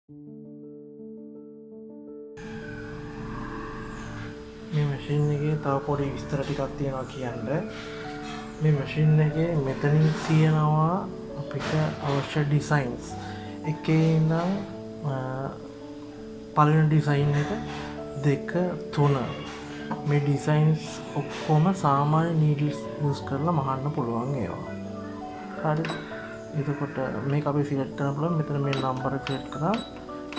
මේ මැෂින් එකේ තව පොඩි විස්තර ටිකක් තියෙනවා කියන්න. මේ මැෂින් එකේ මෙතනින් තියෙනවා අපිට අවශ්‍ය ඩිසයින්ස්. එකේ ඉඳන් පළවෙනි ඩිසයින් එක 2 3 මේ ඩිසයින්ස් ඔක්කොම සාමාන්‍ය නීඩල්ස් යූස් කරලා මහන්න පුළුවන් ඒවා. හරි. එතකොට මේක අපි සිලෙක්ට් කරන්න පුළුවන්. මෙතන මේ නම්බර සිලෙක්ට් කරා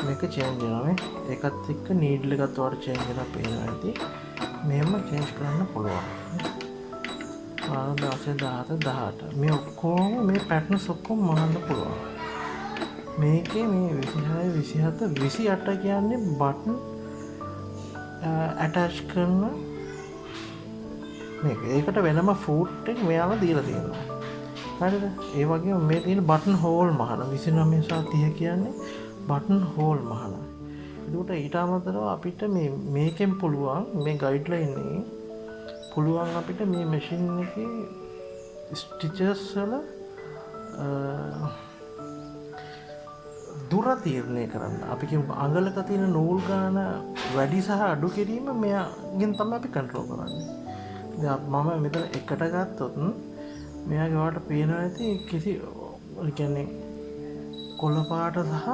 මේක චේන්ජ් වෙනවා නේ. ඒකත් එක්ක නීඩල් එකත් ඔයාලට චේන්ජ් වෙලා පේනවා ඇති. මෙහෙම චේන්ජ් කරන්න පුළුවන්. 16 17 18 මේ ඔක්කොම මේ පැටර්න්ස් ඔක්කොම මහන්න පුළුවන්. මේකේ මේ 26 27 28 කියන්නේ බටන් ඇටච් කරන මේක. ඒකට වෙනම ෆූට් එක මෙයාලා දීලා තියෙනවා. හරිද? ඒ වගේම මේ තියෙන බටන් හෝල් මහන 29 සහ 30 කියන්නේ බටන් හෝල් මහන. ඒකට ඊට අමතරව අපිට මේකෙන් පුළුවන් මේ ගයිඩ්ලයින් එකේ පුළුවන් අපිට මේ මැෂින් එකේ ස්ටිචස් වල දුර තීරණය කරන්න. අපි කියමු අඟලක තියෙන නූල් ගාන වැඩි සහ අඩු කිරීම මෙයාගෙන් තමයි අපි කන්ට්‍රෝල් කරන්නේ. දැන් මම මෙතන එකට ගත්තොත් මෙයාගේ ඔයාලට පේනවා ඇති කිසි කියන්නේ කොළ පාට සහ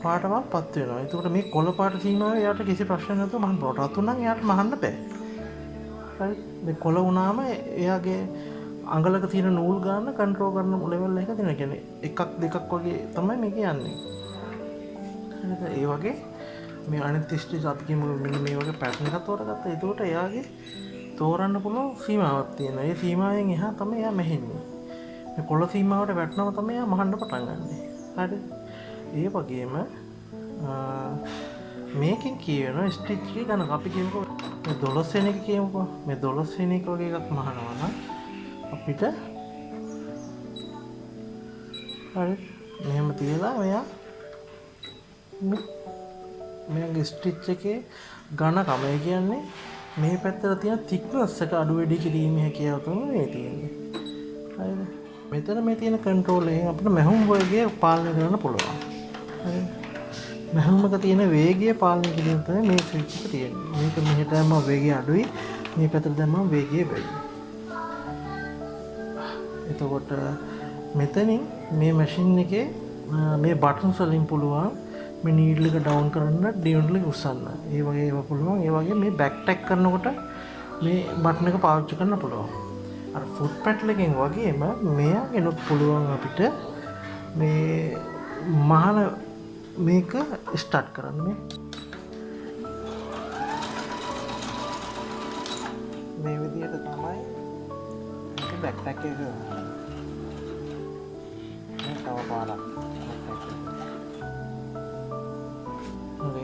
පාටවල් පත් වෙනවා. ඒකට මේ කොළ පාට සීමාවේ එයාට කිසි ප්‍රශ්නයක් නැතුව මහන්න පුළුවන්. රතු නම් එයාට මහන්න බෑ. හරි. මේ කොළ වුණාම එයාගේ අඟලක තියෙන නූල් ගන්න කන්ට්‍රෝල් කරන ලෙවල් එක තියෙනවා. කියන්නේ එකක් දෙකක් වගේ තමයි මේක යන්නේ. හරිද? ඒ වගේ මේ අනිත් ස්ටිච් අපි කියමු මෙන්න මේ වගේ පැටර්න් එකක් තෝරගත්තා. ඒකට එයාගේ තෝරන්න පුළුවන් සීමාවක් තියෙනවා. ඒ සීමාවෙන් එහා තමයි එයා මෙහෙන්නේ. මේ කොළ සීමාවට වැටෙනම තමයි එයා මහන්න පටන් ගන්නෙ. හරිද? ඒ වගේම මේකෙන් කියවෙනවා ස්ටිච් එක ගන්න. අපි කියමුකෝ මේ 12 වෙනි එක කියමුකෝ. මේ 12 වෙනි එක වගේ එකක් මහනවා නම් අපිට හරි මෙහෙම තියලා මෙයාගේ ස්ටිච් එකේ ඝනකම කියන්නේ මේ පැත්තට තියෙන thickness එක අඩු වැඩි කිරීමේ හැකියාව තමයි මේ තියෙන්නේ. හරිද? මෙතන මේ තියෙන කන්ට්‍රෝල් එකෙන් අපිට මැහුම් වේගය පාලනය කරන්න පුළුවන්. හරිද? මැහුමක තියෙන වේගය පාලනය කිරීම තමයි මේ ස්විච් එක තියෙන්නේ. මේක මෙහෙට දැම්මම වේගය අඩුයි. මේ පැත්තට දැම්මම වේගය වැඩියි. එතකොට මෙතනින් මේ මැෂින් එකේ මේ බටන්ස් වලින් පුළුවන් මේ නීඩල් එක ඩවුන් කරන්න නීඩල් එක උස්සන්න. ඒ වගේ ඒවා පුළුවන්. ඒ වගේ මේ බෑක් ටැක් කරනකොට මේ බටන් එක පාවිච්චි කරන්න පුළුවන්. අර ෆුට් පැඩල් එකෙන් වගේම මෙයාගෙනුත් පුළුවන් අපිට මේ මහන මේක ස්ටාර්ට් කරන්න. මේ විදිහට තමයි බෑක් ටැක් එක තව පාරක්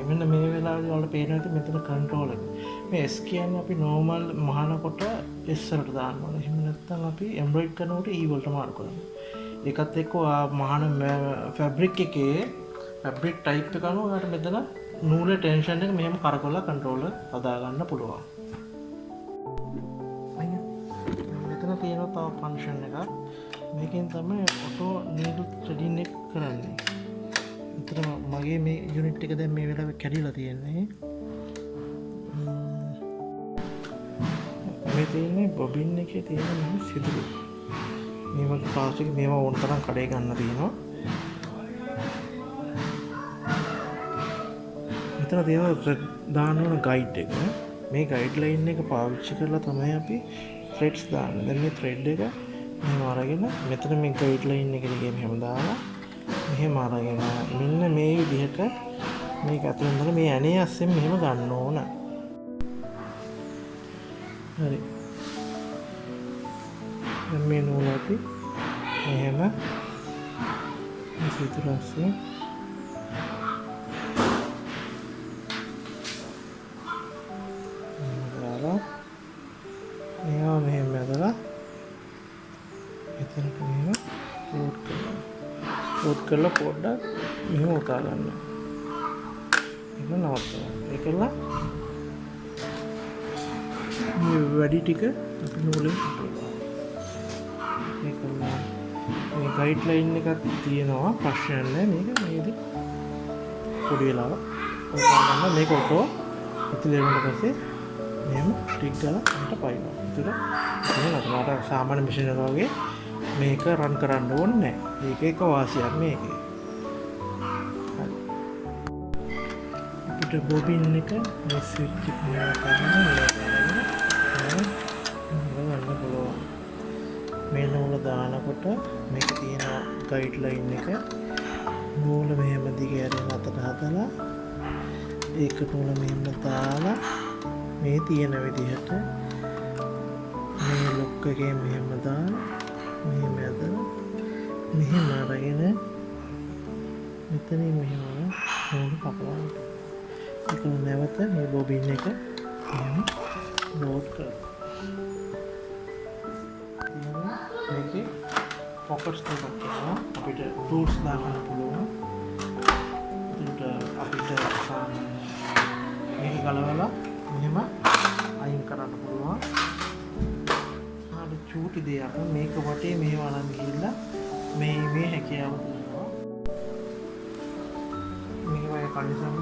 මෙන්න මේ වෙලාවේ වල පේනවා ඇති මෙතන කන්ට්‍රෝල් එක. මේ S කියන්නේ අපි නෝමල් මහනකොට S වලට දාන්න ඕනේ. එහෙම නැත්නම් අපි එම්බ්‍රොයිඩ් කරනකොට E වලට මාරු කරනවා. ඒකත් එක්ක මහන ෆැබ්‍රික් එකේ ෆැබ්‍රික් ටයිප් එක අනුව ඔයාලට මෙතන නූලේ ටෙන්ෂන් එක මෙහෙම කරකවලා කන්ට්‍රෝලර් හදා ගන්න පුළුවන්. මෙතන තියෙනවා තව ෆන්ක්ෂන් එකක්. මේකෙන් තමයි ඔටෝ නීඩල් ත්‍රෙඩින් එක කරන්නේ. මෙතන මගේ මේ යුනිට් එක දැන් මේ වෙලාවේ කැඩිලා තියෙන්නේ. මේ තියෙන්නේ බොබින් එකේ තියෙන මේ සිදුරු. මේ වගේ ප්ලාස්ටික් මේවා ඕන තරම් කඩේ ගන්න තියෙනවා. මෙතන තියෙනවා දාන්න ඕන ගයිඩ් එක. මේ ගයිඩ් ලයින් එක පාවිච්චි කරලා තමයි අපි ත්‍රෙඩ්ස් දාන්නේ. දැන් මේ ත්‍රෙඩ් එක මෙහෙම අරගෙන මෙතන මේ ගයිඩ් ලයින් එකේ මෙහෙම දාලා මෙහෙම අරගෙන මෙන්න මේ විදිහට මේක අතුරින් මේ ඇනේ අස්සෙන් මෙහෙම ගන්න ඕන. හරි. දැන් මේ නූල අපි මෙහෙම සිදුරු අස්සෙන් මේවා මෙහෙම ඇදලා එතනට මෙහෙම කෝට් කරලා පොඩ්ඩක් මෙහෙම උතා ගන්න. ඒක නවත්තනවා. ඒකලා මේ වැඩි ටික අපි නූලෙන් පුරවනවා. ඒකලා මේ ගයිඩ් ලයින් එකක් තියෙනවා ප්‍රශ්නයක් නැහැ. මේක මේදි පොඩි වෙලාවක් ඔතන මේක ඔටෝ ඉතින් වුණාට පස්සේ මෙහෙම ටික් ගාලා අන්ට පයින්නවා. ඒතර එතන සාමාන්‍ය මැෂින් එක වගේ මේක රන් කරන්න ඕනේ නැහැ. ඒක එක වාසියක් මේකේ. අපිට බොබින් එක මේ ස්විච් එක ගන්න පුළුවන්. මේ නූල දානකොට මේක තියෙන ගයිඩ්ලයින් එක නූල මෙහෙම දිගේ ඇරෙන අතට හදලා ඒක නූල මෙහෙම දාලා මේ තියෙන විදිහට මේ ලොක් එකේ මෙහෙම දාලා මෙහෙම ඇදලා මෙහෙම අරගෙන මෙතනින් මෙහෙම නූල කපනවා. ඒක නැවත මේ බොබින් එක මෙහෙම ලෝඩ් කරනවා. මේකේ පොකට්ස් දෙකක් තියෙනවා. අපිට ටූල්ස් දාගන්න පුළුවන්. ඒකට අපිට මේක ගලවලා මෙහෙම අයින් කරන්න පුළුවන්. ආද චූටි දෙයක් මේක වටේ මෙහෙම අරන් ගිහිල්ලා මේ හැකියාව තියෙනවා. මේක වගේ කන්ඩිෂන්